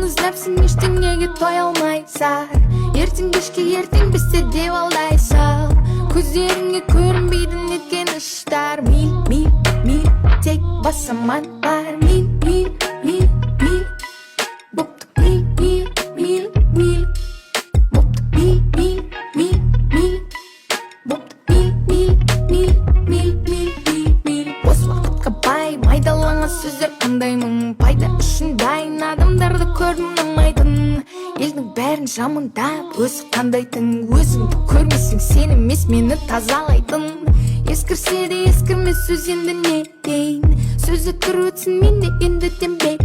Yalnız nefsin eштеңеге тоя алмайсың. Ертең кешке ертең бізде деп алдайсың. Көздеріңе көрінбейді неткен іштар. Мил, тек басаманлар. Мил Бопты мил Бопты мил Бопты мил Бос уақытқа бай майдаланған сөздер қандай мың. Пайда үшін дайын адамдарды көрдім ұнамайтын. Елдің бәрін жамандап өзі қандайтын. Өзіңді көрмесең сен емес мені тазалайтын. Ескірсе де ескірмес сөз енді не дейін. Сөзі тұр өтсін менде енді дембей.